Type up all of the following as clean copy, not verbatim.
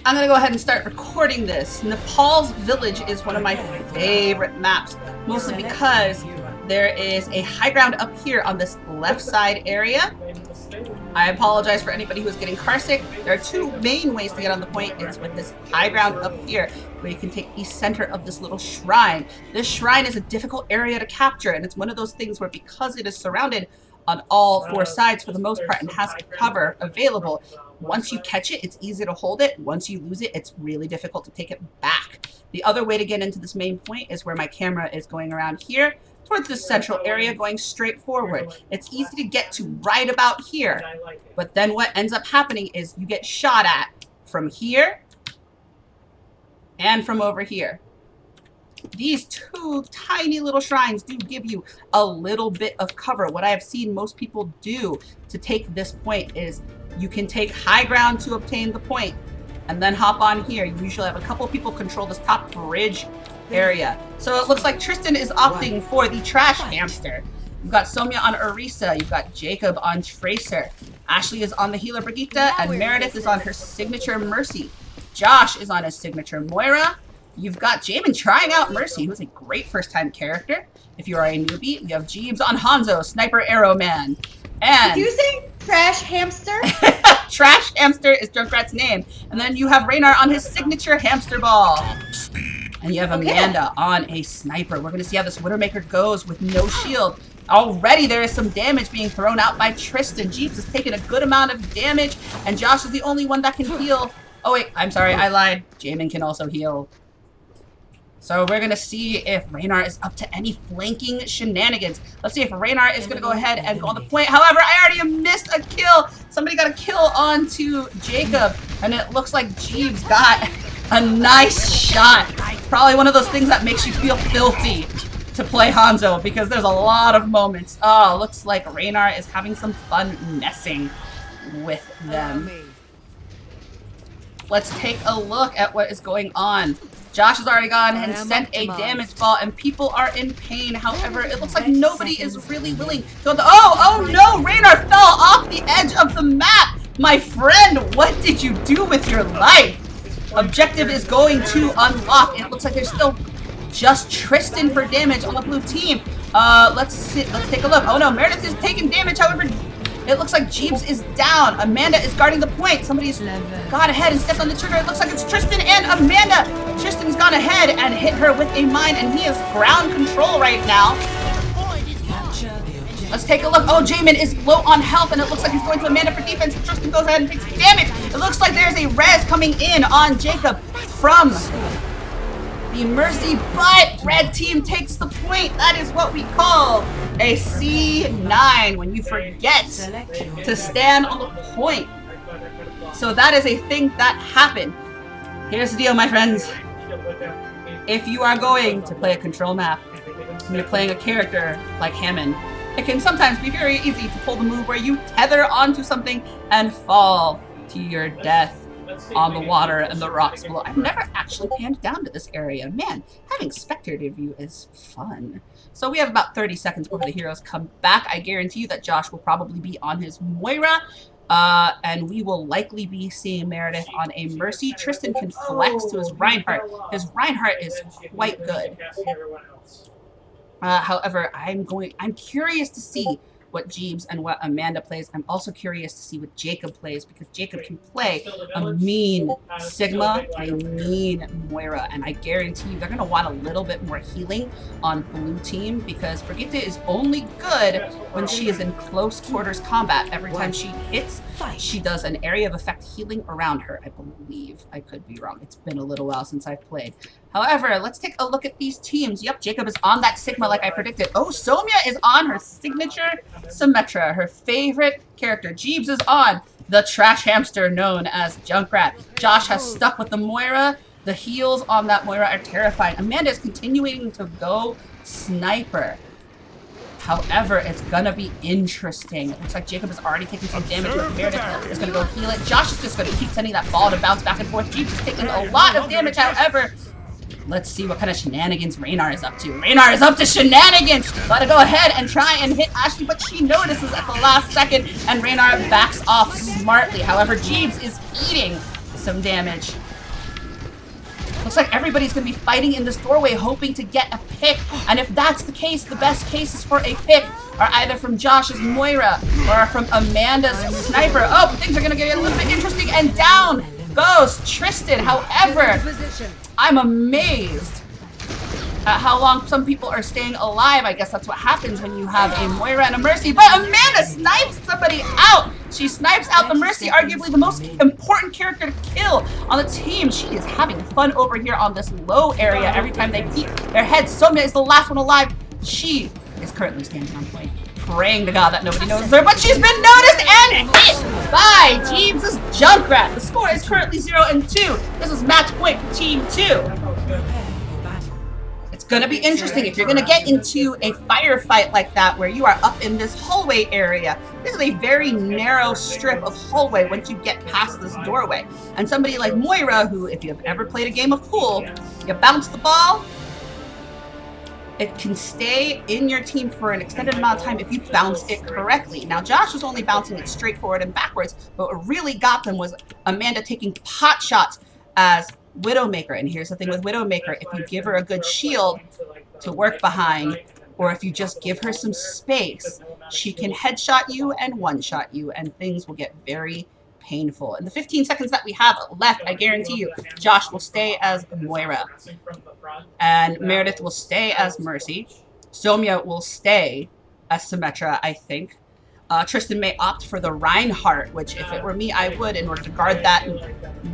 I'm gonna go ahead and start recording this. Nepal's village is one of my favorite maps, mostly because there is a high ground up here on this left side area. I apologize for anybody who's getting carsick. There are two main ways to get on the point. It's with this high ground up here, where you can take the center of this little shrine. This shrine is a difficult area to capture, and it's one of those things where because it is surrounded on all four sides for the most part and has cover available, once you catch it, it's easy to hold it. Once you lose it, it's really difficult to take it back. The other way to get into this main point is where my camera is going around here towards this central area, going straight forward. It's easy to get to right about here, but then what ends up happening is you get shot at from here and from over here. These two tiny little shrines do give you a little bit of cover. What I have seen most people do to take this point is you can take high ground to obtain the point and then hop on here. You usually have a couple of people control this top bridge area. So it looks like Tristan is opting for the trash hamster. You've got Somya on Orisa, you've got Jacob on Tracer, Ashley is on the healer Brigitte, and Meredith is on her signature Mercy. Josh is on his signature Moira. You've got Jamin trying out Mercy, who's a great first-time character. If you are a newbie, we have Jeeves on Hanzo, Sniper Arrow Man. And Confusing? Trash hamster? Trash Hamster is Junkrat's name. And then you have Raynar on his signature hamster ball. And you have Amanda on a sniper. We're going to see how this Widowmaker goes with no shield. Already there is some damage being thrown out by Tristan. Jeeves has taken a good amount of damage, and Josh is the only one that can heal. Oh wait, I'm sorry, I lied. Jamin can also heal. So we're going to see if Raynar is up to any flanking shenanigans. Let's see if Raynar is going to go ahead and go on the point. However, I already missed a kill. Somebody got a kill onto Jacob, and it looks like Jeeves got a nice shot. Probably one of those things that makes you feel filthy to play Hanzo, because there's a lot of moments. Oh, looks like Raynar is having some fun messing with them. Let's take a look at what is going on. Josh has already gone and sent a damage ball, and people are in pain. However, it looks like nobody is really willing to go. Oh no! Raynar fell off the edge of the map! My friend, what did you do with your life? Objective is going to unlock. It looks like there's still just Tristan for damage on the blue team. Let's take a look. Oh no, Meredith is taking damage. However, it looks like Jeeves is down. Amanda is guarding the point. Somebody's gone ahead and stepped on the trigger. It looks like it's Tristan and Amanda. Tristan's gone ahead and hit her with a mine, and he has ground control right now. Let's take a look. Oh, Jamin is low on health, and it looks like he's going to Amanda for defense. Tristan goes ahead and takes damage. It looks like there's a res coming in on Jacob from the Mercy, but red team takes the point. That is what we call a C9, when you forget to stand on the point. So that is a thing that happened. Here's the deal, my friends. If you are going to play a control map and you're playing a character like Hammond, it can sometimes be very easy to pull the move where you tether onto something and fall to your death on the water and the rocks below. I've never actually panned down to this area. Man, having spectator view is fun. So we have about 30 seconds before the heroes come back. I guarantee you that Josh will probably be on his Moira, and we will likely be seeing Meredith on a Mercy. Tristan can flex to his Reinhardt. His Reinhardt is quite good. However, I'm curious to see what Jeeves and what Amanda plays. I'm also curious to see what Jacob plays, because Jacob can play a mean Sigma and a mean Moira, and I guarantee you they're going to want a little bit more healing on blue team, because Brigitte is only good when she is in close quarters combat. Every time she hits, she does an area of effect healing around her, I believe. I could be wrong. It's been a little while since I've played. However, let's take a look at these teams. Yep, Jacob is on that Sigma like I predicted. Oh, Somya is on her signature Symmetra, her favorite character. Jeeves is on the trash hamster known as Junkrat. Josh has stuck with the Moira. The heals on that Moira are terrifying. Amanda is continuing to go sniper. However, it's gonna be interesting. It looks like Jacob has already taken some damage with Meredith. Is gonna go heal it. Josh is just gonna keep sending that ball to bounce back and forth. Jeeves is taking a lot of damage, however. Let's see what kind of shenanigans Raynar is up to. Raynar is up to shenanigans! Gotta go ahead and try and hit Ashley, but she notices at the last second, and Raynar backs off smartly. However, Jeeves is eating some damage. Looks like everybody's going to be fighting in this doorway, hoping to get a pick. And if that's the case, the best cases for a pick are either from Josh's Moira or from Amanda's Sniper. Oh, things are going to get a little bit interesting. And down goes Tristan. However, I'm amazed at how long some people are staying alive. I guess that's what happens when you have a Moira and a Mercy. But Amanda snipes somebody out. She snipes out the Mercy, arguably the most important character to kill on the team. She is having fun over here on this low area every time they peek their head. Somia is the last one alive. She is currently standing on point, praying to God that nobody notices her, but she's been noticed and hit by Jeeves' Junkrat. The score is currently 0-2. This is match point for Team 2. It's gonna be interesting if you're gonna get into a firefight like that where you are up in this hallway area. This is a very narrow strip of hallway once you get past this doorway. And somebody like Moira, who, if you've ever played a game of pool, you bounce the ball, it can stay in your team for an extended amount of time if you bounce it correctly. Now, Josh was only bouncing it straight forward and backwards, but what really got them was Amanda taking pot shots as Widowmaker. And here's the thing with Widowmaker, if you give her a good shield to work behind, or if you just give her some space, she can headshot you and one-shot you, and things will get very painful. In the 15 seconds that we have left, I guarantee you, Josh will stay as Moira, and Meredith will stay as Mercy. Somia will stay as Symmetra, I think. Tristan may opt for the Reinhardt, which if it were me, I would, in order to guard that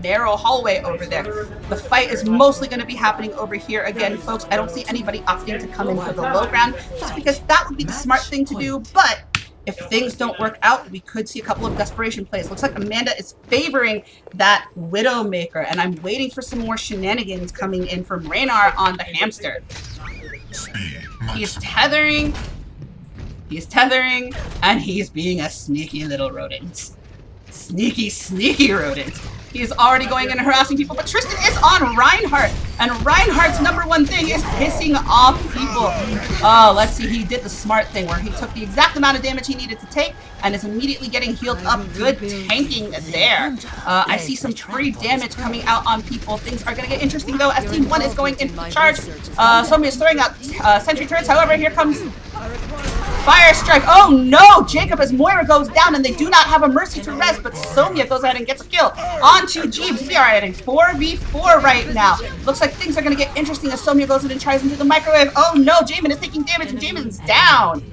narrow hallway over there. The fight is mostly going to be happening over here again, folks. I don't see anybody opting to come in for the low ground, just because that would be the smart thing to do. But if things don't work out, we could see a couple of desperation plays. Looks like Amanda is favoring that Widowmaker, and I'm waiting for some more shenanigans coming in from Raynar on the hamster. He's tethering. He's tethering, and he's being a sneaky little rodent. Sneaky, sneaky rodent. He's already going in and harassing people, but Tristan is on Reinhardt, and Reinhardt's #1 thing is pissing off people. Oh, let's see, he did the smart thing where he took the exact amount of damage he needed to take and is immediately getting healed up. Good tanking there. I see some free damage coming out on people. Things are going to get interesting, though, as Team 1 is going into charge. Somebody is throwing out sentry turrets. However, here comes Fire Strike. Oh no! Jacob as Moira goes down, and they do not have a Mercy to res, but Somia goes ahead and gets a kill. On to Jeeves. We are at a 4v4 right now. Looks like things are going to get interesting as Somia goes in and tries into the microwave. Oh no! Jamin is taking damage, and Jamin's down.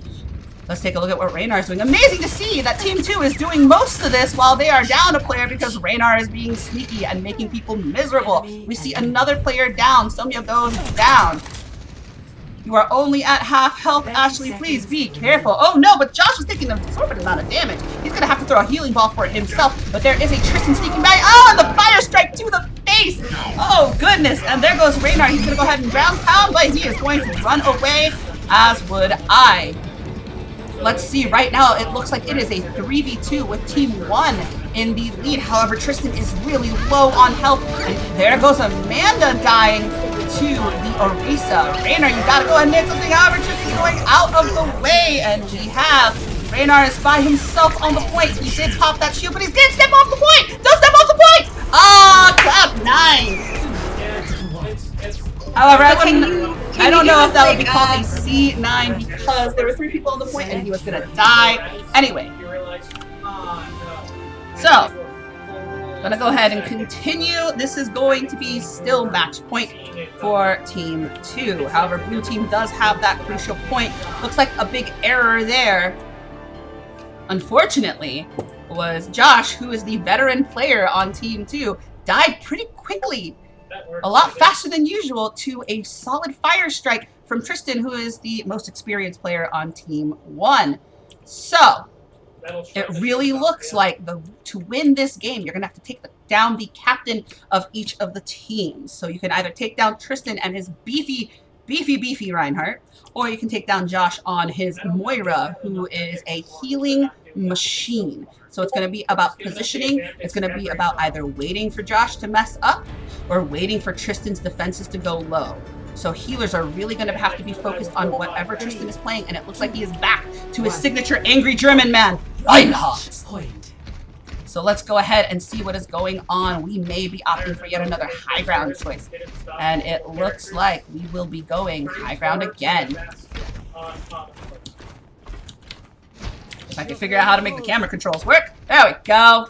Let's take a look at what Raynar is doing. Amazing to see that Team 2 is doing most of this while they are down a player because Raynar is being sneaky and making people miserable. We see another player down. Somia goes down. You are only at half health, Ashley. Please be careful. Oh no, but Josh is taking an absorbent amount of damage. He's gonna have to throw a healing ball for it himself, but there is a Tristan sneaking by. Oh, and the Fire Strike to the face. Oh goodness, and there goes Raynar. He's gonna go ahead and ground pound, but he is going to run away, as would I. Let's see, right now it looks like it is a 3v2 with Team 1 in the lead. However, Tristan is really low on health, and there goes Amanda dying to the Orisa. Raynar, you gotta go ahead and hit something. However, Tristan's going out of the way, and we have Raynar is by himself on the point. He did pop that shield, but he did step off the point. Don't step off the point. Ah, Cloud9. However, I don't know if that would be called a C9 because there were 3 people on the point and he was gonna die. Anyway, so gonna go ahead and continue. This is going to be still match point for Team 2. However, blue team does have that crucial point. Looks like a big error there, unfortunately, was Josh, who is the veteran player on Team 2, died pretty quickly, a lot faster than usual, to a solid Fire Strike from Tristan, who is the most experienced player on Team 1. So it really looks like to win this game, you're going to have to take down the captain of each of the teams. So you can either take down Tristan and his beefy Reinhardt, or you can take down Josh on his Moira, who is a healing machine. So it's going to be about positioning. It's going to be about either waiting for Josh to mess up or waiting for Tristan's defenses to go low. So healers are really going to have to be focused on whatever Tristan is playing, and it looks like he is back to his signature angry German man, Reinhardt. So let's go ahead and see what is going on. We may be opting for yet another high ground choice. And it looks like we will be going high ground again. If I can figure out how to make the camera controls work. There we go.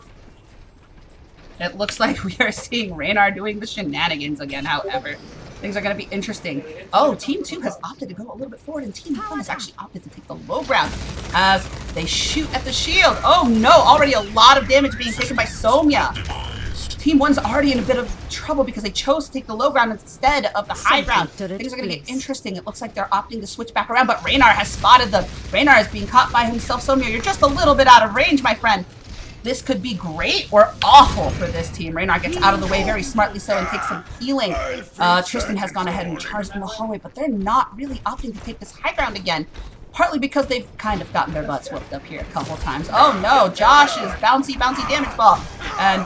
It looks like we are seeing Raynar doing the shenanigans again, however. Things are going to be interesting. Oh, Team 2 has opted to go a little bit forward, and Team 1 has actually opted to take the low ground as they shoot at the shield. Oh no, already a lot of damage being taken by Somya. Team 1's already in a bit of trouble because they chose to take the low ground instead of the high ground. Things are going to get interesting. It looks like they're opting to switch back around, but Raynar has spotted them. Raynar is being caught by himself. Somya, you're just a little bit out of range, my friend. This could be great or awful for this team. Raynar gets out of the way very smartly so and takes some healing. Tristan has gone ahead and charged in the hallway, but they're not really opting to take this high ground again. Partly because they've kind of gotten their butts whooped up here a couple times. Oh no, Josh's bouncy damage ball. And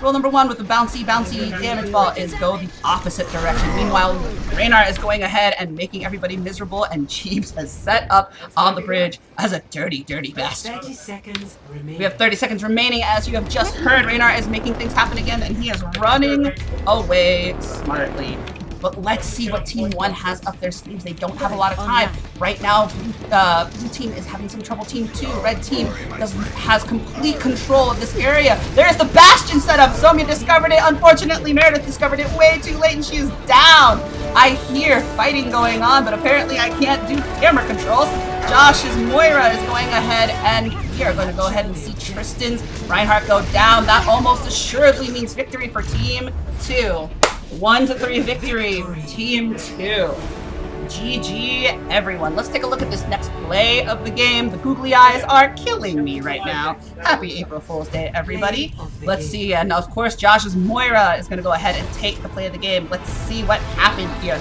rule number 1 with the bouncy damage ball is go the opposite direction. Meanwhile, Raynar is going ahead and making everybody miserable, and Jeeves has set up on the bridge as a dirty bastard. 30 seconds remaining. We have 30 seconds remaining. As you have just heard, Raynar is making things happen again, and he is running away smartly. But let's see what Team 1 has up their sleeves. They don't have a lot of time. Right now, Blue Team is having some trouble. Team 2, Red Team, has complete control of this area. There's the Bastion setup. Somya discovered it. Unfortunately, Meredith discovered it way too late, and she is down. I hear fighting going on, but apparently I can't do camera controls. Josh's Moira is going ahead, and we are going to go ahead and see Tristan's Reinhardt go down. That almost assuredly means victory for Team 2. 1-3 victory, Team 2. GG, everyone. Let's take a look at this next play of the game. The googly eyes are killing me right now. Happy April Fool's Day, everybody. Let's see, and of course, Josh's Moira is going to go ahead and take the play of the game. Let's see what happened here.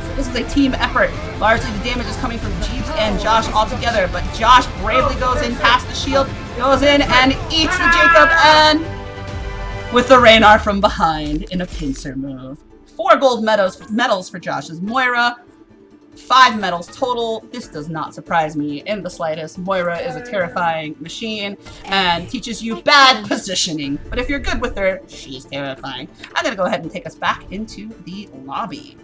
So this is a team effort. Largely the damage is coming from Jeeves and Josh all together, but Josh bravely goes in past the shield, goes in and eats the Jacob, and with the Raynar from behind in a pincer move. 4 gold medals for Josh's Moira. 5 medals total. This does not surprise me in the slightest. Moira is a terrifying machine and teaches you bad positioning. But if you're good with her, she's terrifying. I'm going to go ahead and take us back into the lobby.